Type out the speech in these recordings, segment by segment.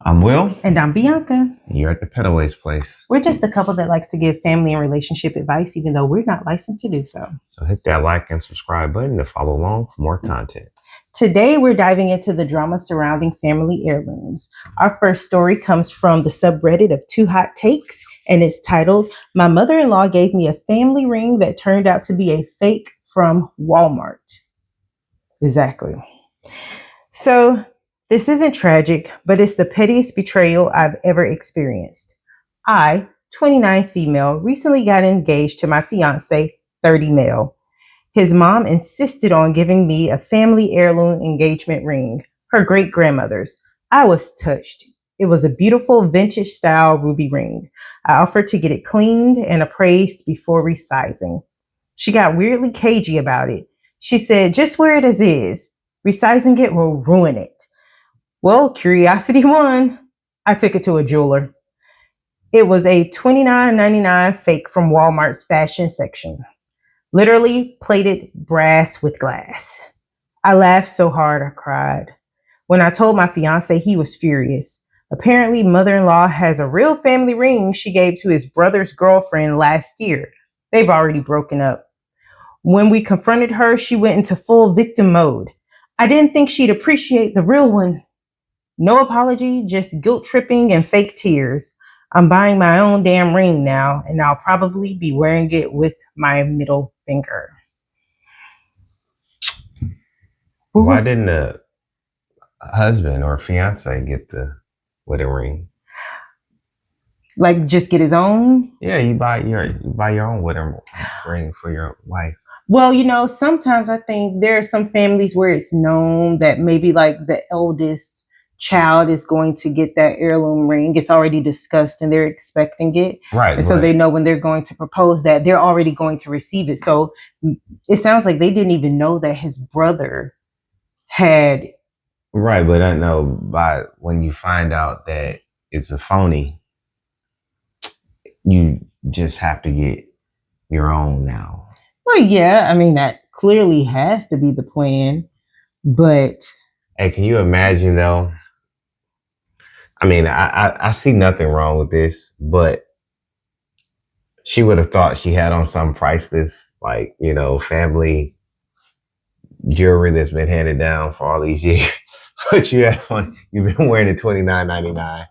I'm Will. And I'm Bianca. You're at the Petaways place. We're just a couple that likes to give family and relationship advice, even though we're not licensed to do so. So hit that like and subscribe button to follow along for more content. Today, we're diving into the drama surrounding family heirlooms. Our first story comes from the subreddit of TwoHotTakes, and it's titled, "My mother-in-law gave me a family ring that turned out to be a fake from Walmart." Exactly. So, this isn't tragic, but it's the pettiest betrayal I've ever experienced. I, 29 female, recently got engaged to my fiance, 30 male. His mom insisted on giving me a family heirloom engagement ring, her great grandmother's. I was touched. It was a beautiful vintage style ruby ring. I offered to get it cleaned and appraised before resizing. She got weirdly cagey about it. She said, "Just wear it as is. Resizing it will ruin it." Well, curiosity won. I took it to a jeweler. It was a $29.99 fake from Walmart's fashion section. Literally plated brass with glass. I laughed so hard I cried. When I told my fiance, he was furious. Apparently, mother-in-law has a real family ring she gave to his brother's girlfriend last year. They've already broken up. When we confronted her, she went into full victim mode. I didn't think she'd appreciate the real one. No apology, just guilt tripping and fake tears. I'm buying my own damn ring now, and I'll probably be wearing it with my middle finger. Why didn't the husband or fiance get the wedding ring? Like, just get his own? Yeah, you buy your own wedding ring for your wife. Well, sometimes I think there are some families where it's known that maybe like the eldest child is going to get that heirloom ring. It's already discussed and they're expecting it. Right. And so they know when they're going to propose that they're already going to receive it. So it sounds like they didn't even know that his brother had. Right, but I know when you find out that it's a phony, you just have to get your own now. Well, yeah, I mean, that clearly has to be the plan, but... Hey, can you imagine though? I mean, I see nothing wrong with this, but she would have thought she had on some priceless, like, family jewelry that's been handed down for all these years. But you've been wearing it $29.99.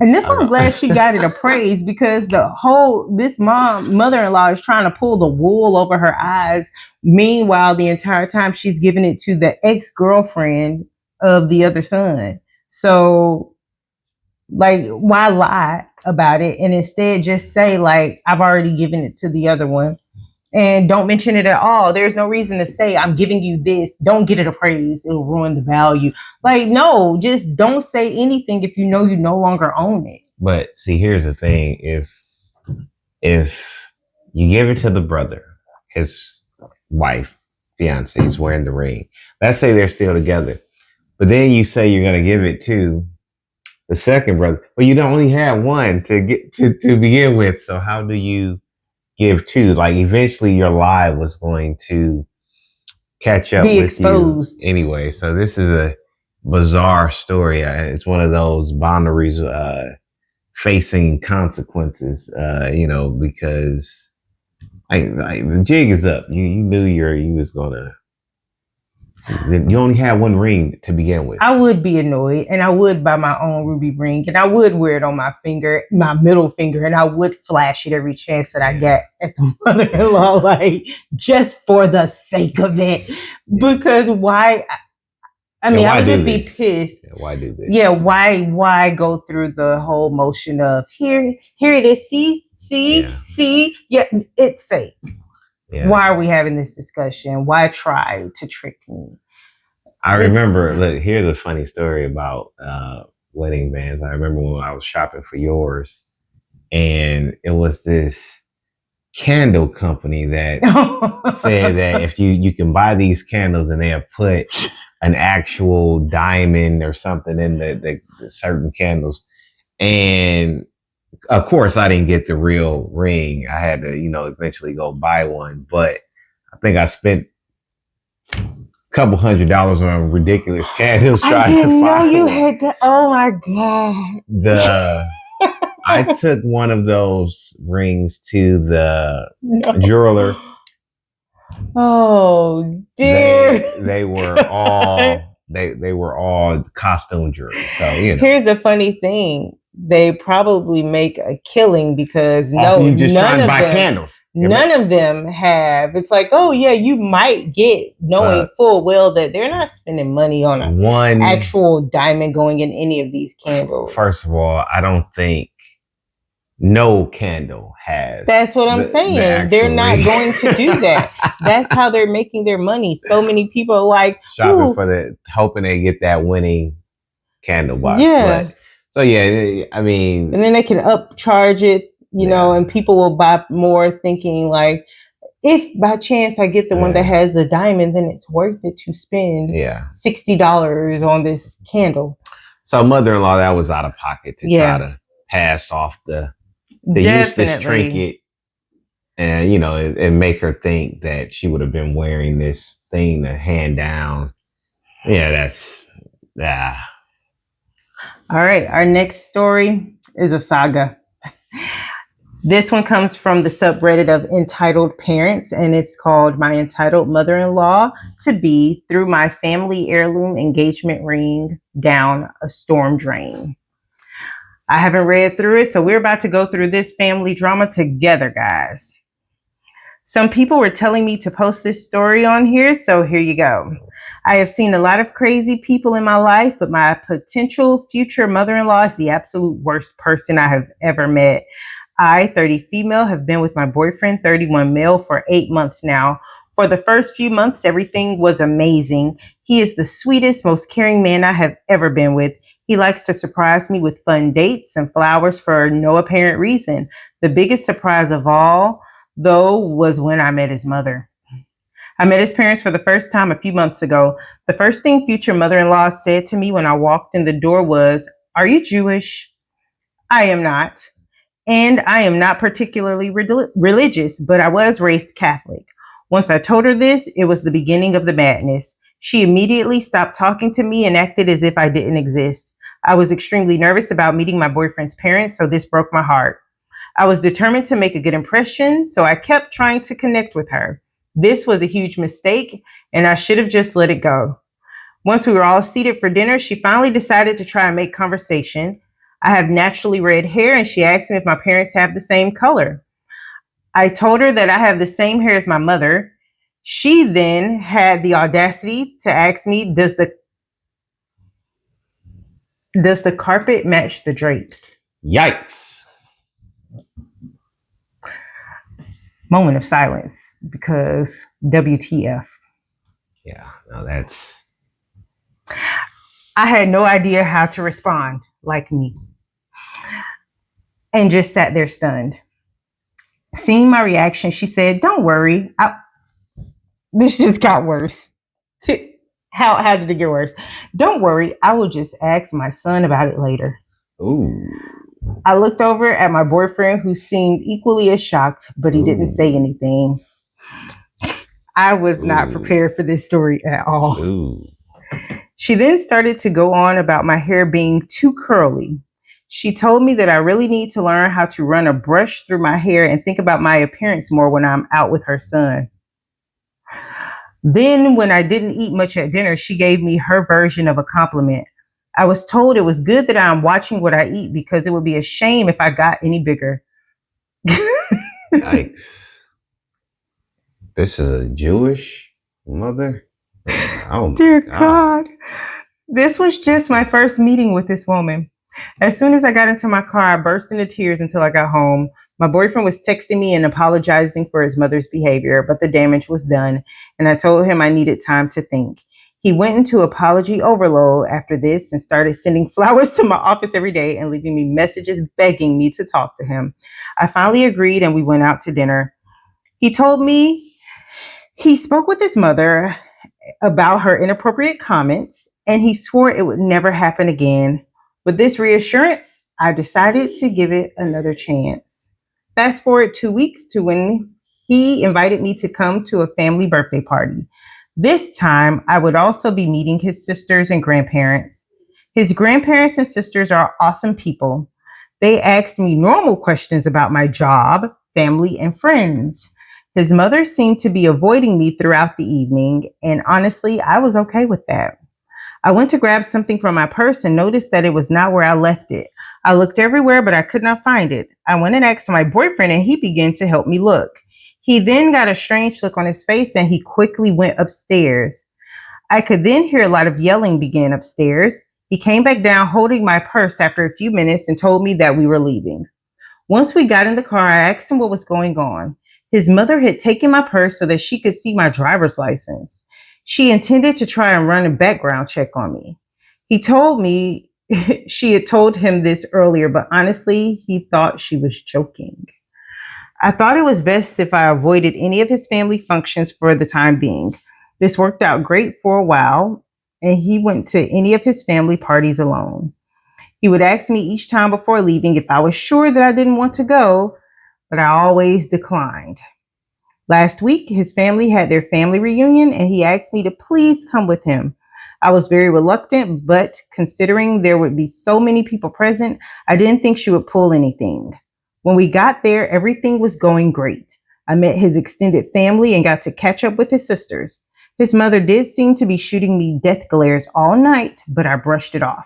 And this one, I'm glad she got it appraised, because this mother-in-law is trying to pull the wool over her eyes. Meanwhile, the entire time she's giving it to the ex-girlfriend of the other son. So, like, why lie about it and instead just say, like, I've already given it to the other one, and don't mention it at all. There's no reason to say, I'm giving you this. Don't get it appraised. It'll ruin the value. Like, no, just don't say anything if you know you no longer own it. But see, here's the thing. If you give it to the brother, his wife, fiance is wearing the ring. Let's say they're still together. But then you say you're going to give it to the second brother. Well, you don't only have one to get to begin with. So how do you give two? Like, eventually your lie was going to catch up Be with exposed you anyway. So this is a bizarre story. It's one of those boundaries facing consequences, because the jig is up. You knew you was gonna. You only had one ring to begin with. I would be annoyed, and I would buy my own ruby ring, and I would wear it on my finger, my middle finger, and I would flash it every chance that I get at the mother-in-law, like, just for the sake of it. Because why? I mean, I would just be pissed. Yeah, why do this? Yeah, why go through the whole motion of here it is, see? Yeah, it's fake. Yeah. Why are we having this discussion? Why try to trick me? I remember, look, here's a funny story about wedding bands. I remember when I was shopping for yours, and it was this candle company that said that if you can buy these candles, and they have put an actual diamond or something in the certain candles. And of course I didn't get the real ring. I had to, eventually go buy one, but I think I spent a couple $100 on ridiculous candles I trying to didn't know find you one. had to. Oh my God. I took one of those rings to the No. jeweler. Oh dear. They were all they were all costume jewelry. So Here's the funny thing. They probably make a killing because off you just trying to buy candles. None of them have. It's like, oh yeah, you might get knowing full well that they're not spending money on an actual diamond going in any of these candles. First of all, I don't think no candle has. That's what I'm saying. They're not going to do that. That's how they're making their money. So many people are like shopping for the hoping they get that winning candle box. Yeah. But, so yeah, I mean, and then they can upcharge it, you know, and people will buy more thinking like, if by chance I get the one that has the diamond, then it's worth it to spend $60 on this candle. So mother-in-law, that was out of pocket to try to pass off the useless trinket, and you know, and make her think that she would have been wearing this thing to hand down. Yeah, that's All right, our next story is a saga. This one comes from the subreddit of Entitled Parents, and it's called My Entitled Mother-in-Law to Be Threw My Family Heirloom Engagement Ring Down a Storm Drain. I haven't read through it, so we're about to go through this family drama together, guys. Some people were telling me to post this story on here, so here you go. I have seen a lot of crazy people in my life, but my potential future mother-in-law is the absolute worst person I have ever met. I, 30 female, have been with my boyfriend, 31 male, for 8 months now. For the first few months, everything was amazing. He is the sweetest, most caring man I have ever been with. He likes to surprise me with fun dates and flowers for no apparent reason. The biggest surprise of all, though, was when I met his mother. I met his parents for the first time a few months ago. The first thing future mother-in-law said to me when I walked in the door was, "Are you Jewish?" I am not. And I am not particularly religious, but I was raised Catholic. Once I told her this, it was the beginning of the madness. She immediately stopped talking to me and acted as if I didn't exist. I was extremely nervous about meeting my boyfriend's parents, so this broke my heart. I was determined to make a good impression, so I kept trying to connect with her. This was a huge mistake, and I should have just let it go. Once we were all seated for dinner, she finally decided to try and make conversation. I have naturally red hair, and she asked me if my parents have the same color. I told her that I have the same hair as my mother. She then had the audacity to ask me, does the carpet match the drapes? Yikes. Moment of silence, because WTF. Yeah, no, that's... I had no idea how to respond, like me, and just sat there stunned. Seeing my reaction, she said, "Don't worry." This just got worse. How did it get worse? "Don't worry, I will just ask my son about it later." Ooh. I looked over at my boyfriend, who seemed equally as shocked, but he didn't say anything. I was not prepared for this story at all. Ooh. She then started to go on about my hair being too curly. She told me that I really need to learn how to run a brush through my hair and think about my appearance more when I'm out with her son. Then, when I didn't eat much at dinner, she gave me her version of a compliment. I was told it was good that I'm watching what I eat because it would be a shame if I got any bigger. Yikes. This is a Jewish mother? Oh, dear God. This was just my first meeting with this woman. As soon as I got into my car, I burst into tears until I got home. My boyfriend was texting me and apologizing for his mother's behavior, but the damage was done, and I told him I needed time to think. He went into apology overload after this and started sending flowers to my office every day and leaving me messages begging me to talk to him. I finally agreed, and we went out to dinner. He told me he spoke with his mother about her inappropriate comments, and he swore it would never happen again. With this reassurance, I decided to give it another chance. Fast forward 2 weeks to when he invited me to come to a family birthday party. This time, I would also be meeting his sisters and grandparents. His grandparents and sisters are awesome people. They asked me normal questions about my job, family, and friends. His mother seemed to be avoiding me throughout the evening, and honestly, I was okay with that. I went to grab something from my purse and noticed that it was not where I left it. I looked everywhere, but I could not find it. I went and asked my boyfriend, and he began to help me look. He then got a strange look on his face and he quickly went upstairs. I could then hear a lot of yelling begin upstairs. He came back down holding my purse after a few minutes and told me that we were leaving. Once we got in the car, I asked him what was going on. His mother had taken my purse so that she could see my driver's license. She intended to try and run a background check on me. He told me she had told him this earlier, but honestly, he thought she was joking. I thought it was best if I avoided any of his family functions for the time being. This worked out great for a while, and he went to any of his family parties alone. He would ask me each time before leaving if I was sure that I didn't want to go, but I always declined. Last week, his family had their family reunion and he asked me to please come with him. I was very reluctant, but considering there would be so many people present, I didn't think she would pull anything. When we got there, everything was going great. I met his extended family and got to catch up with his sisters. His mother did seem to be shooting me death glares all night, but I brushed it off.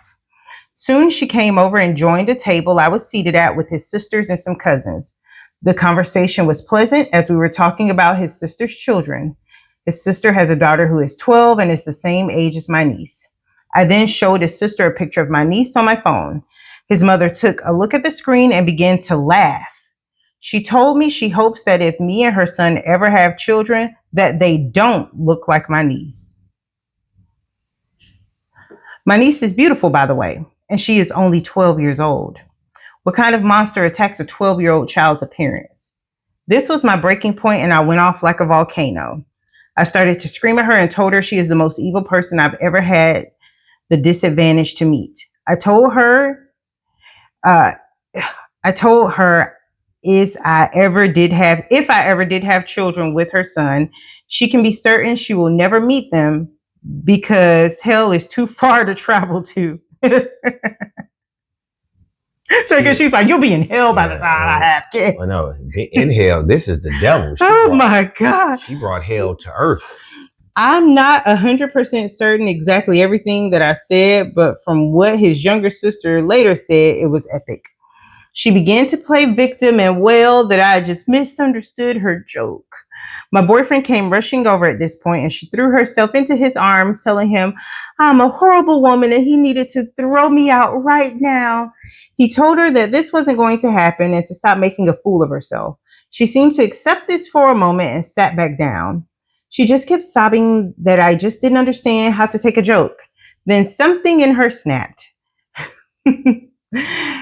Soon she came over and joined a table I was seated at with his sisters and some cousins. The conversation was pleasant as we were talking about his sister's children. His sister has a daughter who is 12 and is the same age as my niece. I then showed his sister a picture of my niece on my phone. His mother took a look at the screen and began to laugh. She told me she hopes that if me and her son ever have children, that they don't look like my niece. My niece is beautiful, by the way, and she is only 12 years old. What kind of monster attacks a 12-year-old child's appearance? This was my breaking point, and I went off like a volcano. I started to scream at her and told her she is the most evil person I've ever had the disadvantage to meet. Uh, I told her if I ever did have children with her son, she can be certain she will never meet them because hell is too far to travel to. So because she's like, you'll be in hell by the time I have kids. Well, no, in hell, this is the devil. My God. She brought hell to earth. I'm not 100% certain exactly everything that I said, but from what his younger sister later said, it was epic. She began to play victim and wail that I just misunderstood her joke. My boyfriend came rushing over at this point and she threw herself into his arms, telling him I'm a horrible woman and he needed to throw me out right now. He told her that this wasn't going to happen and to stop making a fool of herself. She seemed to accept this for a moment and sat back down. She just kept sobbing that I just didn't understand how to take a joke. Then something in her snapped.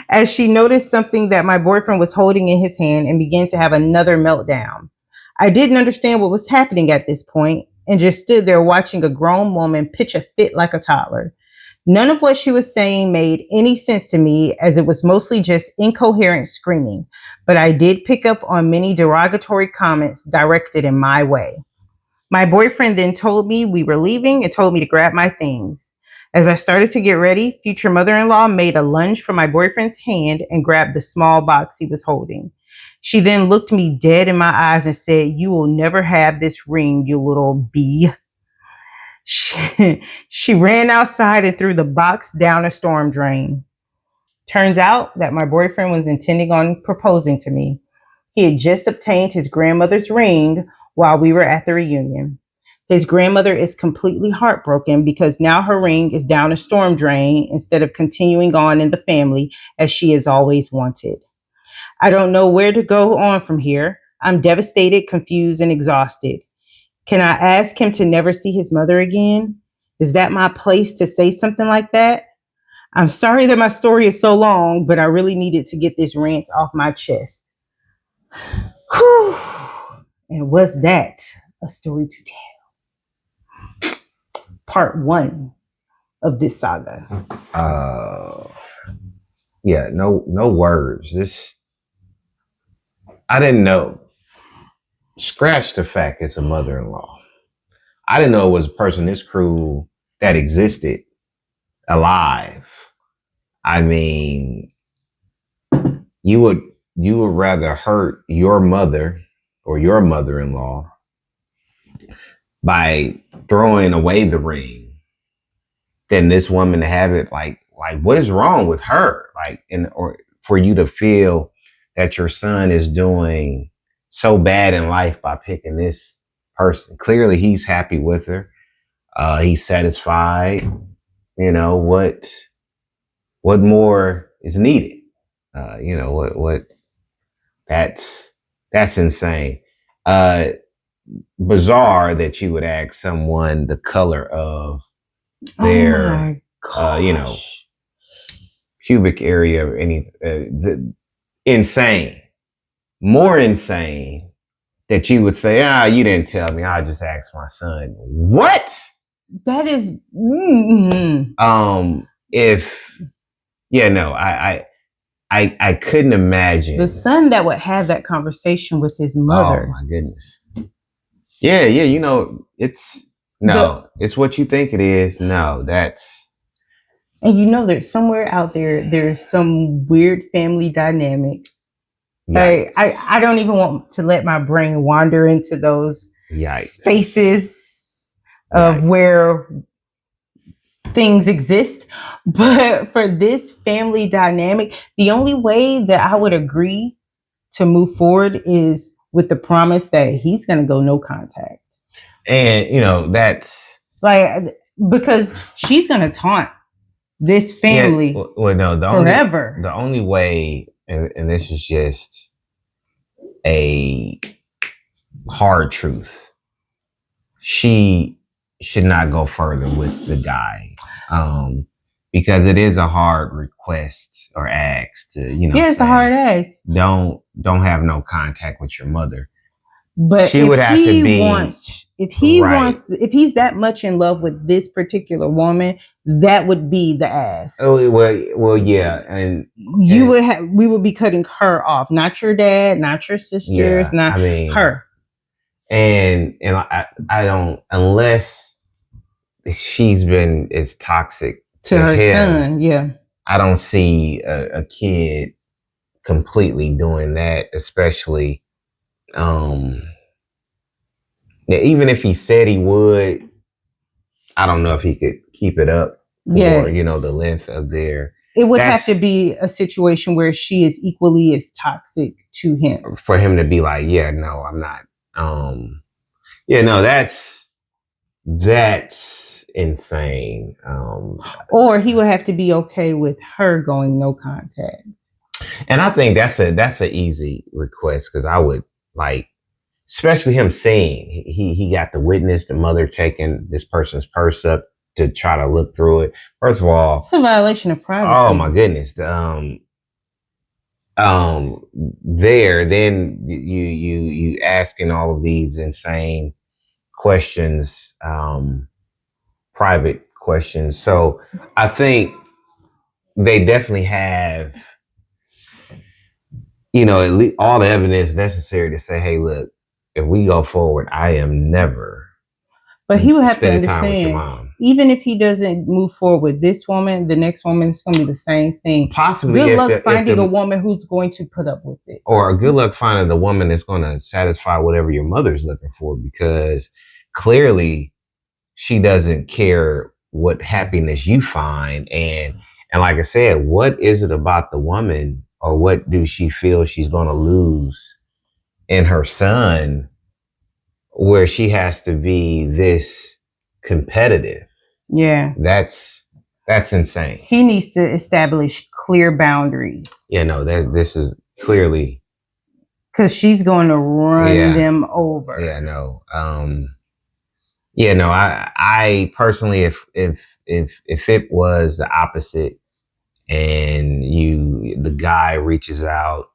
As she noticed something that my boyfriend was holding in his hand and began to have another meltdown. I didn't understand what was happening at this point and just stood there watching a grown woman pitch a fit like a toddler. None of what she was saying made any sense to me as it was mostly just incoherent screaming, but I did pick up on many derogatory comments directed in my way. My boyfriend then told me we were leaving and told me to grab my things. As I started to get ready, future mother-in-law made a lunge for my boyfriend's hand and grabbed the small box he was holding. She then looked me dead in my eyes and said, "You will never have this ring, you little bee." She ran outside and threw the box down a storm drain. Turns out that my boyfriend was intending on proposing to me. He had just obtained his grandmother's ring while we were at the reunion. His grandmother is completely heartbroken because now her ring is down a storm drain instead of continuing on in the family as she has always wanted. I don't know where to go on from here. I'm devastated, confused, and exhausted. Can I ask him to never see his mother again? Is that my place to say something like that? I'm sorry that my story is so long, but I really needed to get this rant off my chest. Whew. And was that a story to tell? Part 1 of this saga. Yeah, no words. I didn't know. Scratch the fact it's a mother-in-law. I didn't know it was a person this cruel that existed alive. I mean, you would you would rather hurt your mother or your mother-in-law by throwing away the ring than this woman to have it like what is wrong with her? Like and or for you to feel that your son is doing so bad in life by picking this person. Clearly he's happy with her. He's satisfied. You know, what more is needed? What that's insane. Uh Bizarre that you would ask someone the color of their pubic area or any insane. More insane that you would say, you didn't tell me, I just asked my son. What? That is if no, I couldn't imagine the son that would have that conversation with his mother. Oh my goodness. Yeah, it's it's what you think it is. No, that's and there's somewhere out there's some weird family dynamic. I don't even want to let my brain wander into those spaces of where things exist. But for this family dynamic, the only way that I would agree to move forward is with the promise that he's going to go no contact. And, that's because she's going to taunt this family forever. The only way, and this is just a hard truth, she should not go further with the guy. Because it is a hard request or ask to, it's a hard ask. Don't have no contact with your mother. But she would have to be if he's that much in love with this particular woman, that would be the ask. Oh well, yeah, and we would be cutting her off, not your dad, not your sisters, her. And I don't, unless she's been as toxic to her son. Yeah, I don't see a kid completely doing that, especially even if he said he would, I don't know if he could keep it up for the length of their. It would have to be a situation where she is equally as toxic to him for him to be like, yeah, no, I'm not. No, that's insane. Or he would have to be okay with her going no contact. And I think that's an easy request, because I would like, especially him saying he got to witness the mother taking this person's purse up to try to look through it. First of all, it's a violation of privacy. Oh my goodness. Then you asking all of these insane questions, private questions. So I think they definitely have, at least all the evidence necessary to say, hey, look, if we go forward, I am never. But he would have to understand, even if he doesn't move forward with this woman, the next woman is going to be the same thing. Possibly. Good luck finding a woman who's going to put up with it. Or good luck finding a woman that's going to satisfy whatever your mother's looking for, because clearly she doesn't care what happiness you find. And like I said, what is it about the woman, or what do she feel she's going to lose in her son, where she has to be this competitive? Yeah. That's insane. He needs to establish clear boundaries. This is clearly, because she's going to run them over. I personally, if it was the opposite, and the guy reaches out,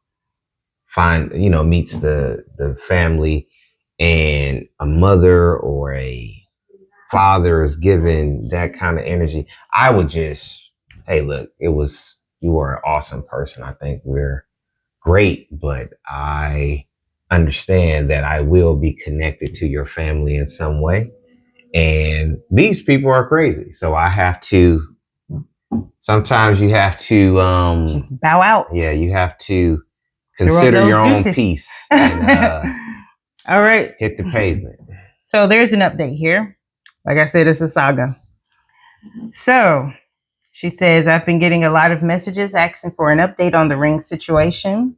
meets the family, and a mother or a father is given that kind of energy, I would just, hey, look, you are an awesome person. I think we're great, but I understand that I will be connected to your family in some way. And these people are crazy. So I have to, sometimes you have to just bow out. Yeah, you have to consider your own peace and all right, hit the pavement. So there's an update here. Like I said, it's a saga. So she says, I've been getting a lot of messages asking for an update on the ring situation.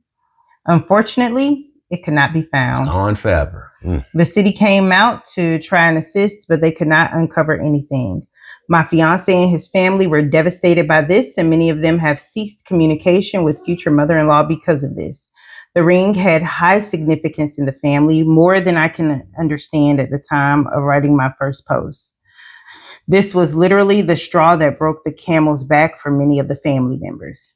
Unfortunately, it could not be found. It's gone forever. The city came out to try and assist, but they could not uncover anything. My fiance and his family were devastated by this, and many of them have ceased communication with future mother-in-law because of this. The ring had high significance in the family, more than I can understand at the time of writing my first post. This was literally the straw that broke the camel's back for many of the family members.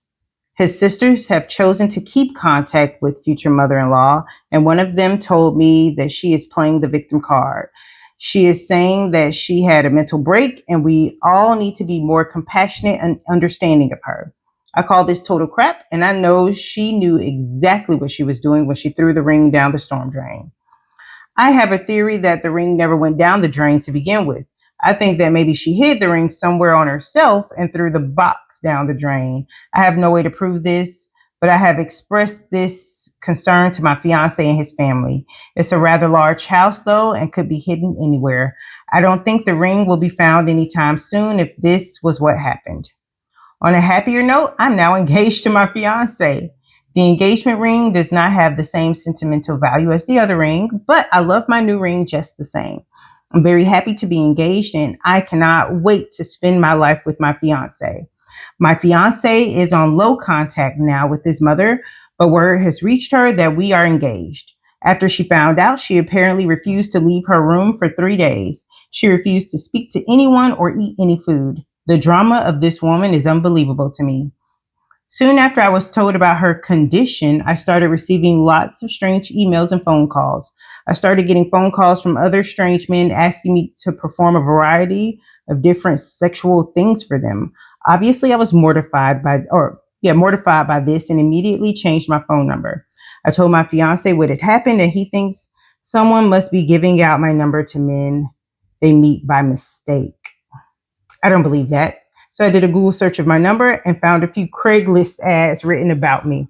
His sisters have chosen to keep contact with future mother-in-law, and one of them told me that she is playing the victim card. She is saying that she had a mental break, and we all need to be more compassionate and understanding of her. I call this total crap, and I know she knew exactly what she was doing when she threw the ring down the storm drain. I have a theory that the ring never went down the drain to begin with. I think that maybe she hid the ring somewhere on herself and threw the box down the drain. I have no way to prove this, but I have expressed this concern to my fiance and his family. It's a rather large house, though, and could be hidden anywhere. I don't think the ring will be found anytime soon if this was what happened. On a happier note, I'm now engaged to my fiance. The engagement ring does not have the same sentimental value as the other ring, but I love my new ring just the same. I'm very happy to be engaged, and I cannot wait to spend my life with my fiance. My fiance is on low contact now with his mother, but word has reached her that we are engaged. After she found out, she apparently refused to leave her room for 3 days. She refused to speak to anyone or eat any food. The drama of this woman is unbelievable to me. Soon after I was told about her condition, I started receiving lots of strange emails and phone calls. I started getting phone calls from other strange men asking me to perform a variety of different sexual things for them. Obviously, I was mortified by this and immediately changed my phone number. I told my fiance what had happened, and he thinks someone must be giving out my number to men they meet by mistake. I don't believe that. So I did a Google search of my number and found a few Craigslist ads written about me.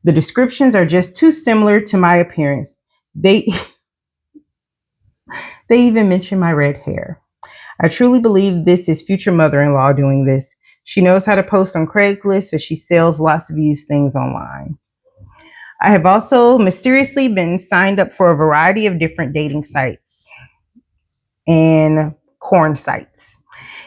The descriptions are just too similar to my appearance. They even mention my red hair. I truly believe this is future mother-in-law doing this. She knows how to post on Craigslist, so she sells lots of used things online. I have also mysteriously been signed up for a variety of different dating sites and porn sites.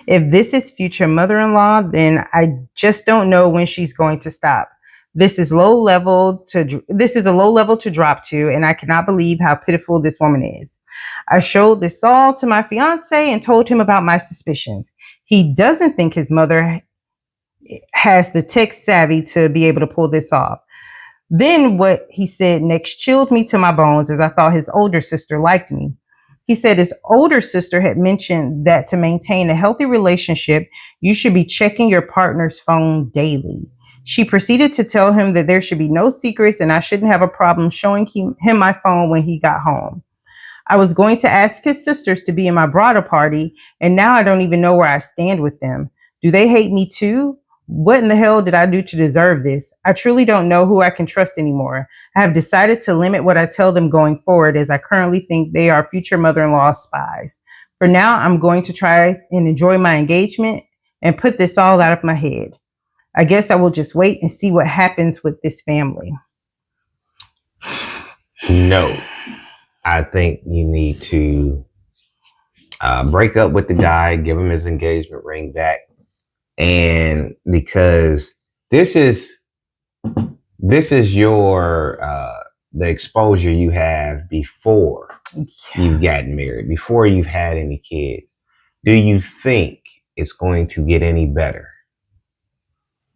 If this is future mother-in-law, then I just don't know when she's going to stop. This is a low level to drop to, and I cannot believe how pitiful this woman is. I showed this all to my fiance and told him about my suspicions. He doesn't think his mother has the tech savvy to be able to pull this off. Then what he said next chilled me to my bones, as I thought his older sister liked me. He said his older sister had mentioned that to maintain a healthy relationship, you should be checking your partner's phone daily. She proceeded to tell him that there should be no secrets and I shouldn't have a problem showing him my phone when he got home. I was going to ask his sisters to be in my bridal party, and now I don't even know where I stand with them. Do they hate me too? What in the hell did I do to deserve this? I truly don't know who I can trust anymore. I have decided to limit what I tell them going forward, as I currently think they are future mother-in-law spies. For now, I'm going to try and enjoy my engagement and put this all out of my head. I guess I will just wait and see what happens with this family. No, I think you need to break up with the guy, give him his engagement ring back. And because this is your the exposure you have before you've gotten married, before you've had any kids. Do you think it's going to get any better?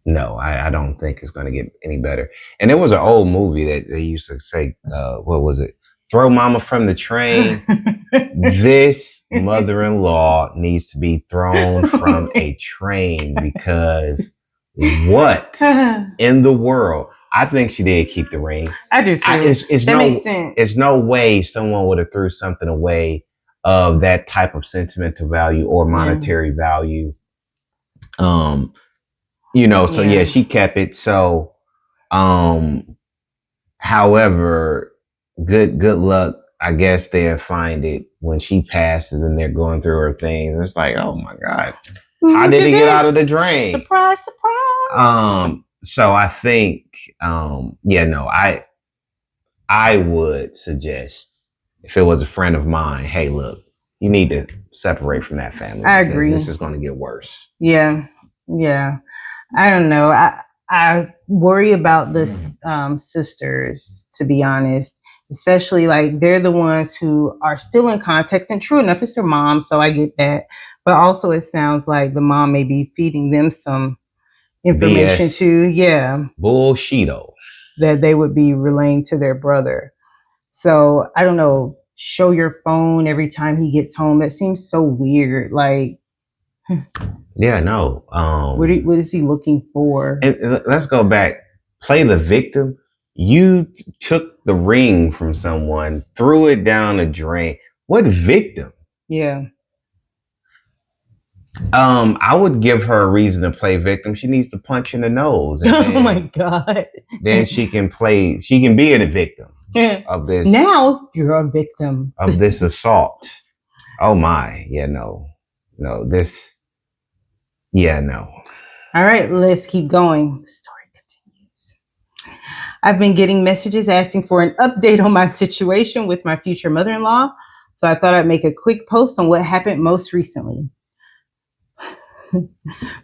No, I don't think it's going to get any better. And there was an old movie that they used to say, what was it? Throw mama from the train. This mother-in-law needs to be thrown from a train, because what in the world? I think she did keep the ring. I do too. Makes sense. There's no way someone would have threw something away of that type of sentimental value or monetary value. So yeah, she kept it. So, however, good luck. I guess they'll find it when she passes and they're going through her things. It's like, oh my God, how did it get out of the drain? Surprise, surprise. So I think, I would suggest if it was a friend of mine, hey, look, you need to separate from that family. I agree. This is going to get worse. Yeah. I don't know. I worry about the sisters, to be honest, especially like they're the ones who are still in contact. And true enough, it's their mom, so I get that. But also, it sounds like the mom may be feeding them some information BS. too. Yeah, bullshito that they would be relaying to their brother. So I don't know. Show your phone every time he gets home. That seems so weird. Like, yeah, no. What is he looking for? And let's go back. Play the victim. You took the ring from someone, threw it down a drain. What victim? Yeah. I would give her a reason to play victim. She needs to punch in the nose. And oh my God. Then she can be a victim of this. Now you're a victim of this assault. Oh my. Yeah, no. This. Yeah, no. All right, let's keep going. The story continues. I've been getting messages asking for an update on my situation with my future mother-in-law. So I thought I'd make a quick post on what happened most recently.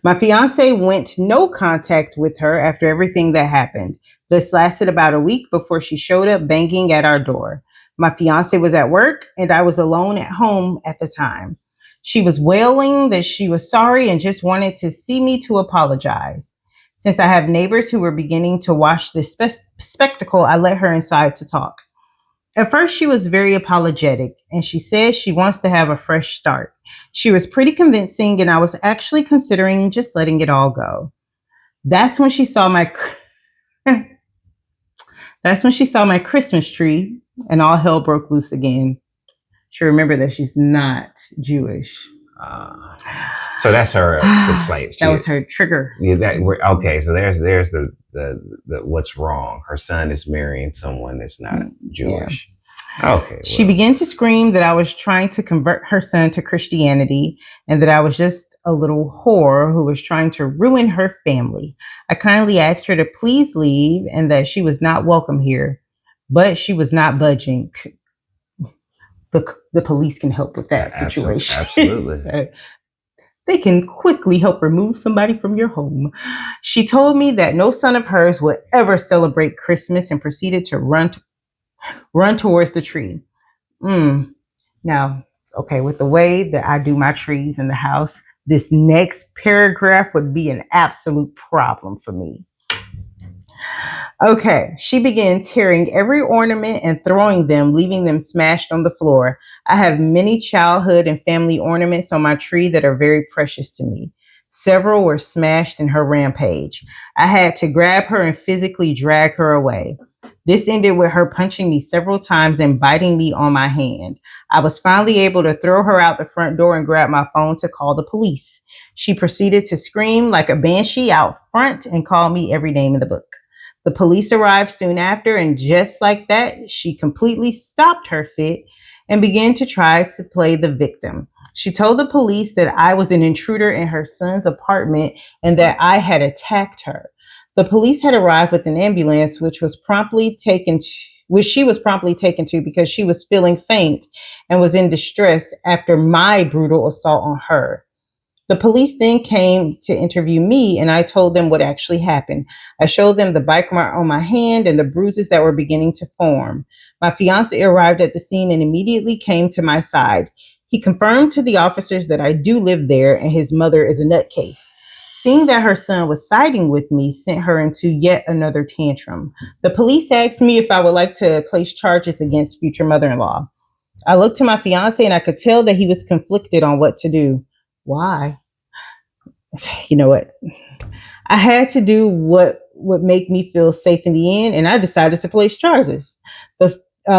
My fiance went no contact with her after everything that happened. This lasted about a week before she showed up banging at our door. My fiance was at work and I was alone at home at the time. She was wailing that she was sorry and just wanted to see me to apologize. Since I have neighbors who were beginning to watch this spectacle, I let her inside to talk. At first, she was very apologetic and she says she wants to have a fresh start. She was pretty convincing, and I was actually considering just letting it all go. That's when she saw my Christmas tree, and all hell broke loose again. She remembered that she's not Jewish. So that's her complaint. That was her trigger. Yeah, okay. So there's the what's wrong. Her son is marrying someone that's not Jewish. Yeah. Okay. Well. She began to scream that I was trying to convert her son to Christianity and that I was just a little whore who was trying to ruin her family. I kindly asked her to please leave and that she was not welcome here, but she was not budging. The police can help with that situation. Absolutely. They can quickly help remove somebody from your home. She told me that no son of hers would ever celebrate Christmas and proceeded to run towards the tree. Now, okay, with the way that I do my trees in the house, this next paragraph would be an absolute problem for me. Okay, she began tearing every ornament and throwing them, leaving them smashed on the floor. I have many childhood and family ornaments on my tree that are very precious to me. Several were smashed in her rampage. I had to grab her and physically drag her away. This ended with her punching me several times and biting me on my hand. I was finally able to throw her out the front door and grab my phone to call the police. She proceeded to scream like a banshee out front and call me every name in the book. The police arrived soon after, and just like that, she completely stopped her fit and began to try to play the victim. She told the police that I was an intruder in her son's apartment and that I had attacked her. The police had arrived with an ambulance, which she was promptly taken to because she was feeling faint and was in distress after my brutal assault on her. The police then came to interview me, and I told them what actually happened. I showed them the bite mark on my hand and the bruises that were beginning to form. My fiance arrived at the scene and immediately came to my side. He confirmed to the officers that I do live there and his mother is a nutcase. Seeing that her son was siding with me sent her into yet another tantrum. The police asked me if I would like to place charges against future mother-in-law. I looked to my fiance and I could tell that he was conflicted on what to do. Why? You know what? I had to do what would make me feel safe in the end, and I decided to place charges.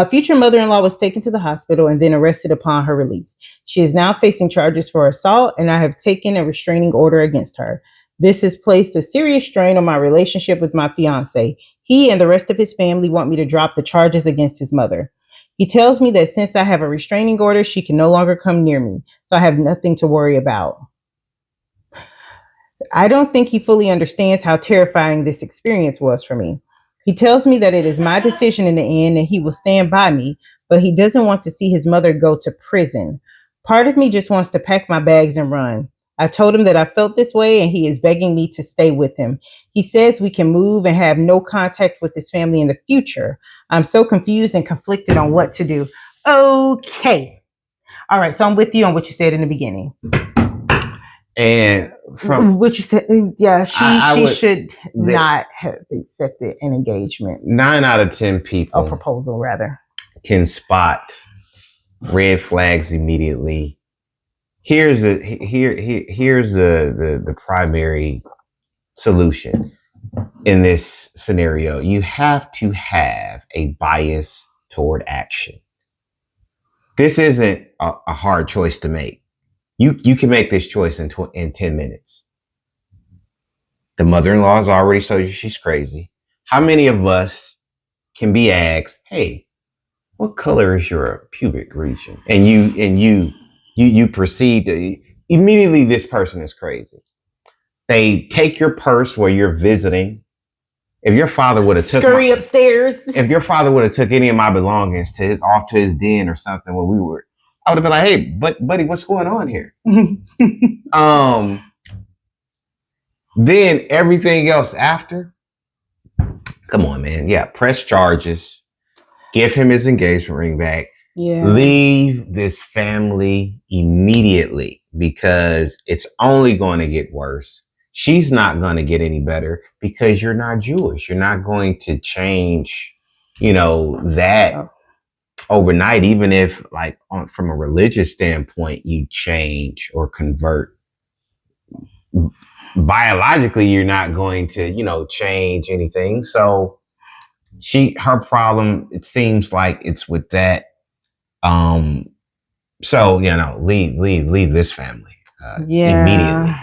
future mother-in-law was taken to the hospital and then arrested upon her release. She is now facing charges for assault, and I have taken a restraining order against her. This has placed a serious strain on my relationship with my fiance. He and the rest of his family want me to drop the charges against his mother. He tells me that since I have a restraining order, she can no longer come near me, so I have nothing to worry about. I don't think he fully understands how terrifying this experience was for me. He tells me that it is my decision in the end and he will stand by me, but he doesn't want to see his mother go to prison. Part of me just wants to pack my bags and run. I told him that I felt this way and he is begging me to stay with him. He says we can move and have no contact with his family in the future. I'm so confused and conflicted on what to do. Okay. All right. So I'm with you on what you said in the beginning. And from what you said, yeah, she should not have accepted an engagement. 9 out of 10 people, a proposal rather, can spot red flags immediately. Here's the primary solution in this scenario. You have to have a bias toward action. This isn't a hard choice to make. You can make this choice in 10 minutes. The mother-in-law has already told you she's crazy. How many of us can be asked, "Hey, what color is your pubic region?" And you proceed to immediately, this person is crazy. They take your purse where you're visiting. If your father would have scurry upstairs. If your father would have took any of my belongings off to his den or something when we were, I would have been like, "Hey, buddy, what's going on here?" Then everything else after, come on, man. Yeah, press charges. Give him his engagement ring back. Yeah. Leave this family immediately because it's only going to get worse. She's not going to get any better because you're not Jewish. You're not going to change, that overnight, even if from a religious standpoint, you change or convert. Biologically, you're not going to, change anything. So her problem, it seems like it's with that. So, leave this family immediately.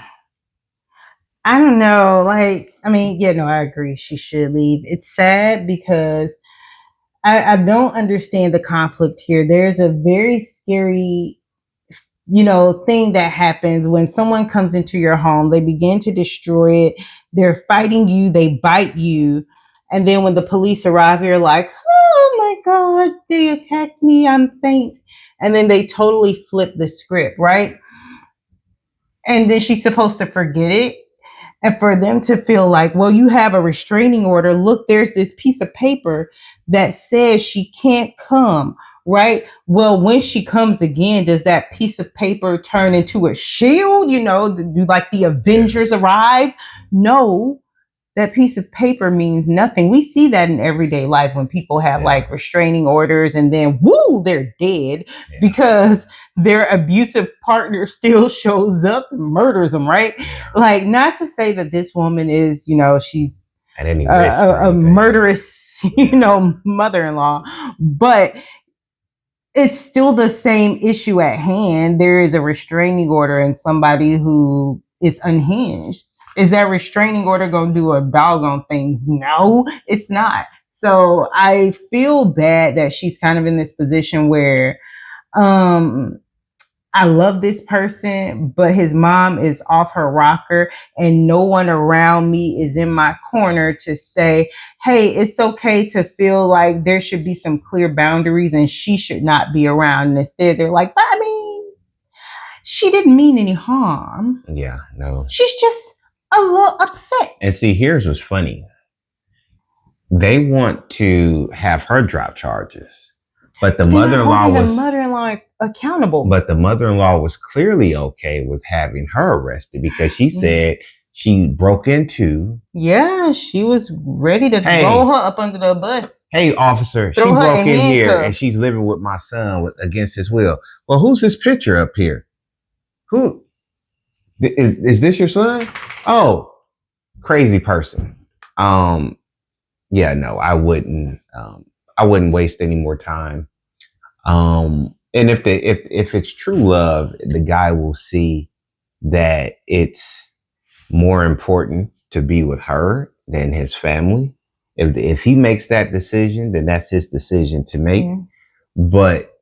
I don't know. I agree. She should leave. It's sad because I don't understand the conflict here. There's a very scary, thing that happens when someone comes into your home. They begin to destroy it. They're fighting you. They bite you. And then when the police arrive, you're like, "Oh my God, they attacked me. I'm faint." And then they totally flip the script, right? And then she's supposed to forget it. And for them to feel like, well, you have a restraining order. Look, there's this piece of paper that says she can't come, right? Well, when she comes again, does that piece of paper turn into a shield? Do like the Avengers arrive? No, that piece of paper means nothing. We see that in everyday life when people have restraining orders and then, woo, they're dead because their abusive partner still shows up and murders them, right? Not to say that this woman is, she's a murderous, mother-in-law, but it's still the same issue at hand. There is a restraining order and somebody who is unhinged. Is that restraining order going to do a doggone things? No, it's not. So I feel bad that she's kind of in this position where I love this person, but his mom is off her rocker and no one around me is in my corner to say, hey, it's okay to feel like there should be some clear boundaries and she should not be around. And instead, they're like, but I mean, she didn't mean any harm. Yeah, no. She's just a little upset. And see, here's what's funny. They want to have her drop charges, but the mother-in-law was accountable. But the mother-in-law was clearly okay with having her arrested because she said she broke into. Yeah, she was ready to throw her up under the bus. Hey, officer, she broke in here and she's living with my son against his will. Well, who's this picture up here? Who? Is this your son? Oh, crazy person. Yeah, no, I wouldn't I wouldn't waste any more time. And if it's true love, the guy will see that it's more important to be with her than his family. If he makes that decision, then that's his decision to make. Yeah. But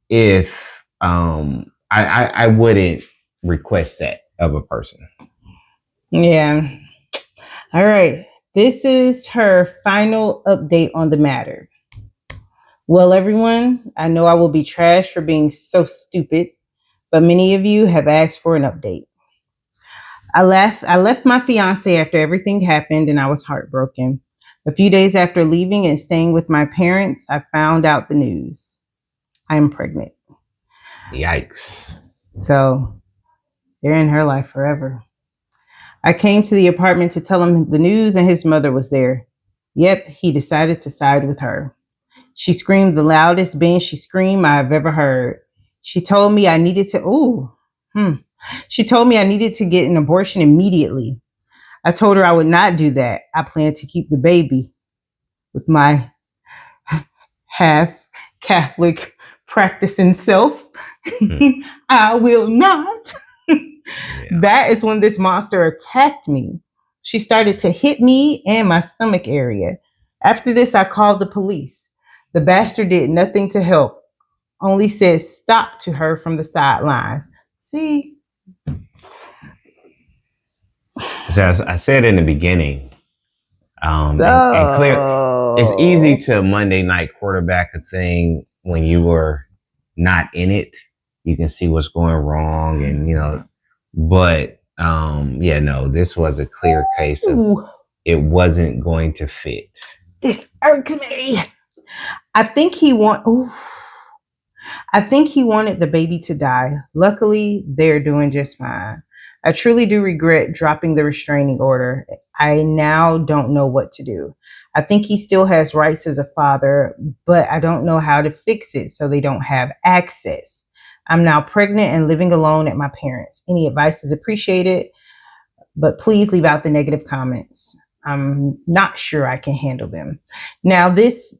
if I wouldn't request that of a person. Yeah. All right. This is her final update on the matter. Well, everyone, I know I will be trashed for being so stupid, but many of you have asked for an update. I left my fiance after everything happened and I was heartbroken. A few days after leaving and staying with my parents, I found out the news. I am pregnant. Yikes. So they're in her life forever. I came to the apartment to tell him the news, and his mother was there. Yep, he decided to side with her. She screamed the loudest banshee scream I've ever heard. She told me I needed to, She told me I needed to get an abortion immediately. I told her I would not do that. I planned to keep the baby with my half Catholic practicing self. I will not. Yeah. That is when this monster attacked me. She started to hit me and my stomach area. After this, I called the police. The bastard did nothing to help, only said stop to her from the sidelines. See? So as I said in the beginning, and clear, it's easy to Monday night quarterback a thing when you were not in it. You can see what's going wrong, and but yeah, no, this was a clear case of it wasn't going to fit. This irks me. I think he wanted the baby to die. Luckily, they're doing just fine. I truly do regret dropping the restraining order. I now don't know what to do. I think he still has rights as a father, but I don't know how to fix it so they don't have access. I'm now pregnant and living alone at my parents'. Any advice is appreciated, but please leave out the negative comments. I'm not sure I can handle them. Now, these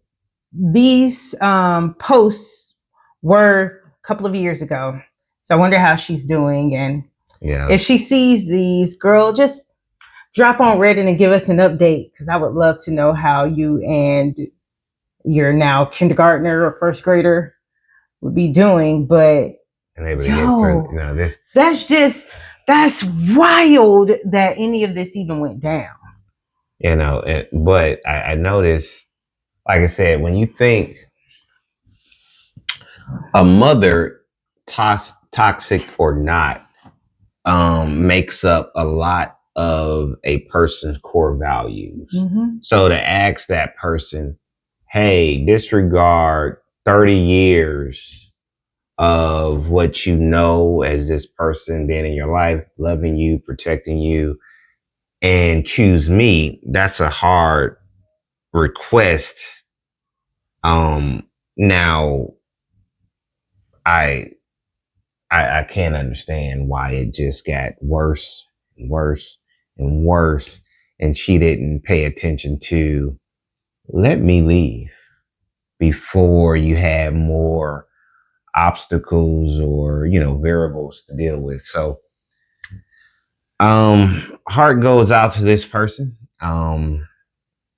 posts were a couple of years ago. So I wonder how she's doing. And if she sees these, girl, just drop on Reddit and give us an update, because I would love to know how you and your now kindergartner or first grader would be doing. But and able to get through, this. That's wild that any of this even went down. But I noticed, like I said, when you think a mother, toxic or not, makes up a lot of a person's core values. Mm-hmm. So to ask that person, hey, disregard 30 years of what you know as this person being in your life, loving you, protecting you, and choose me, that's a hard request. Now I can't understand why it just got worse and worse and worse, and she didn't pay attention to let me leave before you have more obstacles or variables to deal with. So heart goes out to this person.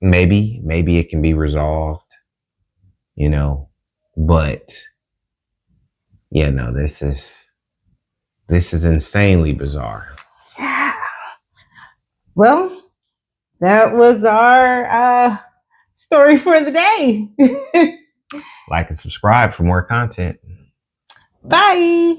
Maybe it can be resolved, but yeah, no, this is insanely bizarre. Yeah. Well, that was our story for the day. Like and subscribe for more content. Bye.